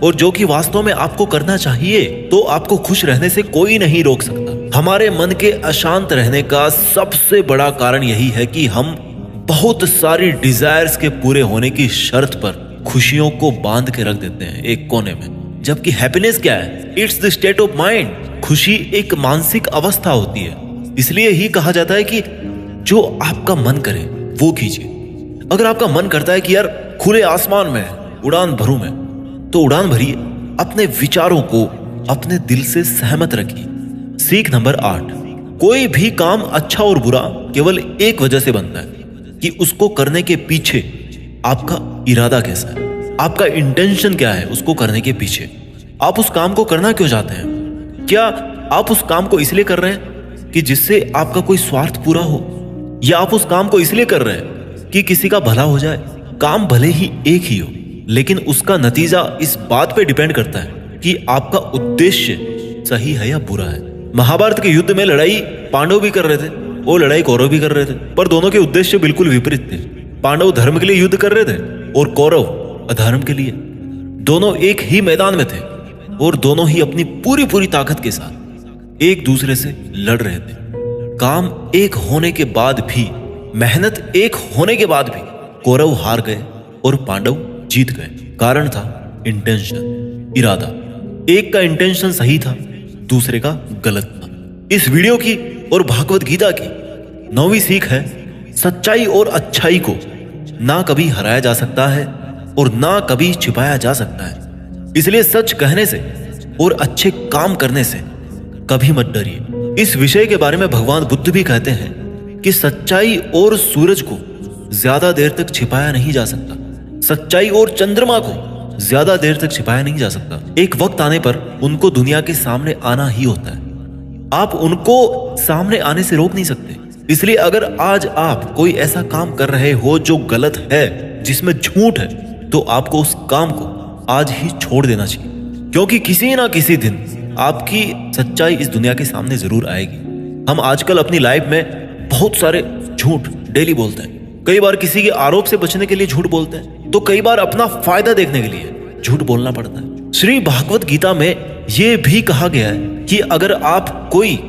और जो कि वास्तव में आपको करना चाहिए, तो आपको खुश रहने से कोई नहीं रोक सकता। हमारे मन के अशांत रहने का सबसे बड़ा कारण यही है कि हम बहुत सारी डिजायर्स के पूरे होने की शर्त पर खुशियों को बांध के रख देते हैं एक कोने में। जबकि हैप्पीनेस क्या है? It's the state of mind. खुशी एक मानसिक अवस्था होती है। इसलिए ही कहा जाता है कि जो आपका मन करे वो कीजिए। अगर आपका मन करता है कि यार खुले आसमान में उड़ान भरूं मैं, तो उड़ान भरिए। अपने विचारों को अपने दिल से सहमत रखिए। सीख नंबर 8, कोई भी काम अच्छा और बुरा केवल एक वजह से बनता है कि उसको करने के पीछे आपका इरादा कैसा है, आपका इंटेंशन क्या है। उसको करने के पीछे आप उस काम को करना क्यों चाहते हैं? क्या आप उस काम को इसलिए कर रहे हैं कि जिससे आपका कोई स्वार्थ पूरा हो, या आप उस काम को इसलिए कर रहे हैं कि किसी का भला हो जाए? काम भले ही एक ही हो, लेकिन उसका नतीजा इस बात पे डिपेंड करता है कि आपका उद्देश्य सही है या बुरा है। महाभारत के युद्ध में लड़ाई पांडव भी कर रहे थे, वो लड़ाई कौरव भी कर रहे थे, पर दोनों के उद्देश्य बिल्कुल विपरीत थे। पांडव धर्म के लिए युद्ध कर रहे थे और कौरव अधर्म के लिए। दोनों एक ही मैदान में थे और दोनों ही अपनी पूरी पूरी ताकत के साथ एक दूसरे से लड़ रहे थे। काम एक होने के बाद भी, मेहनत एक होने के बाद भी कौरव हार गए और पांडव जीत गए। कारण था इंटेंशन, इरादा। एक का इंटेंशन सही था, दूसरे का गलत था। इस वीडियो की और भागवत गीता की 9वीं सीख है, सच्चाई और अच्छाई को ना कभी हराया जा सकता है और ना कभी छिपाया जा सकता है। इसलिए सच कहने से और अच्छे काम करने से कभी मत डरिए। इस विषय के बारे में भगवान बुद्ध भी कहते हैं कि सच्चाई और सूरज को ज्यादा देर तक छिपाया नहीं जा सकता, सच्चाई और चंद्रमा को ज्यादा देर तक छिपाया नहीं जा सकता। एक वक्त आने पर उनको दुनिया के सामने आना ही होता है। आप उनको सामने आने से रोक नहीं सकते। इसलिए अगर आज आप कोई ऐसा काम कर रहे हो जो गलत है, जिसमें झूठ है, तो आपको उस काम को आज ही छोड़ देना चाहिए, क्योंकि किसी ना किसी दिन आपकी सच्चाई इस दुनिया के सामने जरूर आएगी। हम आजकल अपनी लाइफ में बहुत सारे झूठ डेली बोलते हैं। कई बार किसी के आरोप से बचने के लिए झूठ बोलते हैं, तो कई बार अपना फायदा देखने के लिए झूठ बोलना पड़ता है। श्री भागवत गीता में यह भी कहा गया है कि अगर आप कोई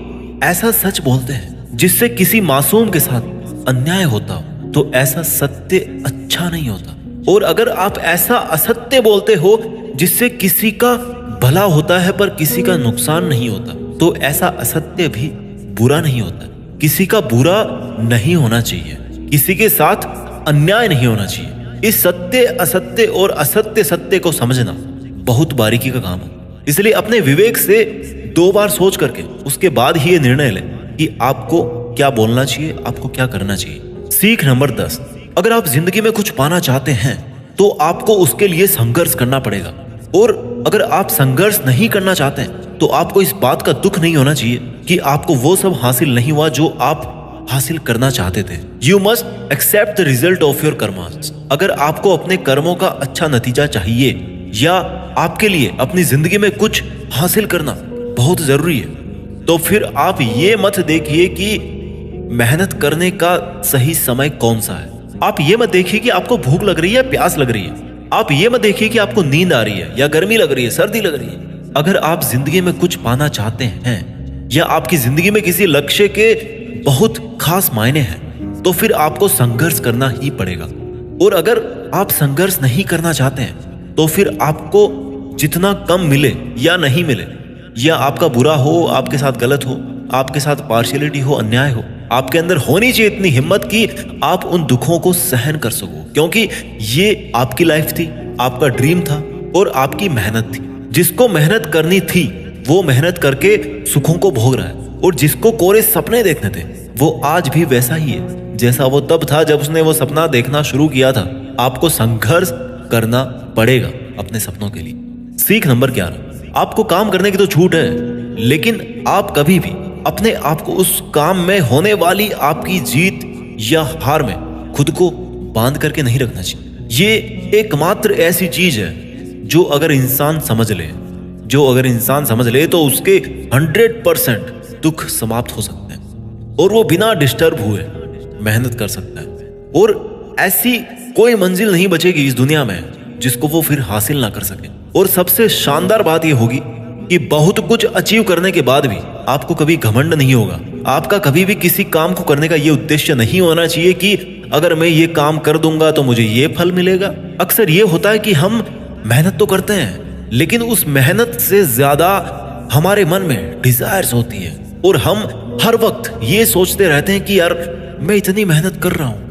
ऐसा सच बोलते हैं जिससे किसी मासूम के साथ अन्याय होता हो, तो ऐसा सत्य अच्छा नहीं होता। और अगर आप ऐसा असत्य बोलते हो जिससे किसी का भला होता है पर किसी का नुकसान नहीं होता, तो ऐसा असत्य भी बुरा नहीं होता। किसी का बुरा नहीं होना चाहिए, किसी के साथ अन्याय नहीं होना चाहिए। इस सत्य असत्य और असत्य सत्य को समझना बहुत बारीकी का काम है। इसलिए अपने विवेक से 2 बार सोच करके उसके बाद ही ये निर्णय लें कि आपको क्या बोलना चाहिए, आपको क्या करना चाहिए। सीख नंबर 10, अगर आप जिंदगी में कुछ पाना चाहते हैं तो आपको उसके लिए संघर्ष करना पड़ेगा। और अगर आप संघर्ष नहीं करना चाहते हैं तो आपको इस बात का दुख नहीं होना चाहिए कि आपको वो सब हासिल नहीं हुआ जो आप हासिल करना चाहते थे। You must accept the result of your karmas. अगर आपको अपने कर्मों का अच्छा नतीजा चाहिए या आपके लिए अपनी जिंदगी में कुछ हासिल करना बहुत जरूरी है, तो फिर आप ये मत देखिए कि मेहनत करने का सही समय कौन सा है। आप ये मत देखिए कि आपको भूख लग रही है, प्यास लग रही है। आप ये मत देखिए कि आपको नींद आ रही है या गर्मी लग रही है, सर्दी लग रही है। अगर आप जिंदगी में कुछ पाना चाहते हैं या आपकी जिंदगी में किसी लक्ष्य के बहुत खास मायने हैं, तो फिर आपको संघर्ष करना ही पड़ेगा। और अगर आप संघर्ष नहीं करना चाहते हैं तो फिर आपको जितना कम मिले या नहीं मिले, या आपका बुरा हो, आपके साथ गलत हो, आपके साथ पार्शियलिटी हो, अन्याय हो, आपके अंदर होनी चाहिए इतनी हिम्मत कि आप उन दुखों को सहन कर सको, क्योंकि ये आपकी लाइफ थी, आपका ड्रीम था और आपकी मेहनत थी। जिसको मेहनत करनी थी वो मेहनत करके सुखों को भोग रहा है, और जिसको कोरे सपने देखने थे वो आज भी वैसा ही है जैसा वो तब था जब उसने वो सपना देखना शुरू किया था। आपको संघर्ष करना पड़ेगा अपने सपनों के लिए। सीख नंबर 11, आपको काम करने की तो छूट है, लेकिन आप कभी भी अपने आप को उस काम में होने वाली आपकी जीत या हार में खुद को बांध करके नहीं रखना चाहिए। ये एकमात्र ऐसी चीज है जो अगर इंसान समझ ले तो उसके 100% दुख समाप्त हो सकते हैं और वो बिना डिस्टर्ब हुए मेहनत कर सकता है, और ऐसी कोई मंजिल नहीं बचेगी इस दुनिया में जिसको वो फिर हासिल ना कर सके। और सबसे शानदार बात यह होगी कि बहुत कुछ अचीव करने के बाद भी आपको कभी घमंड नहीं होगा। आपका कभी भी किसी काम को करने का ये उद्देश्य नहीं होना चाहिए कि अगर मैं ये काम कर दूंगा तो मुझे ये फल मिलेगा। अक्सर ये होता है कि हम मेहनत तो करते हैं, लेकिन उस मेहनत से ज्यादा हमारे मन में डिजायर्स होती है और हम हर वक्त ये सोचते रहते हैं कि यार मैं इतनी मेहनत कर रहा हूं,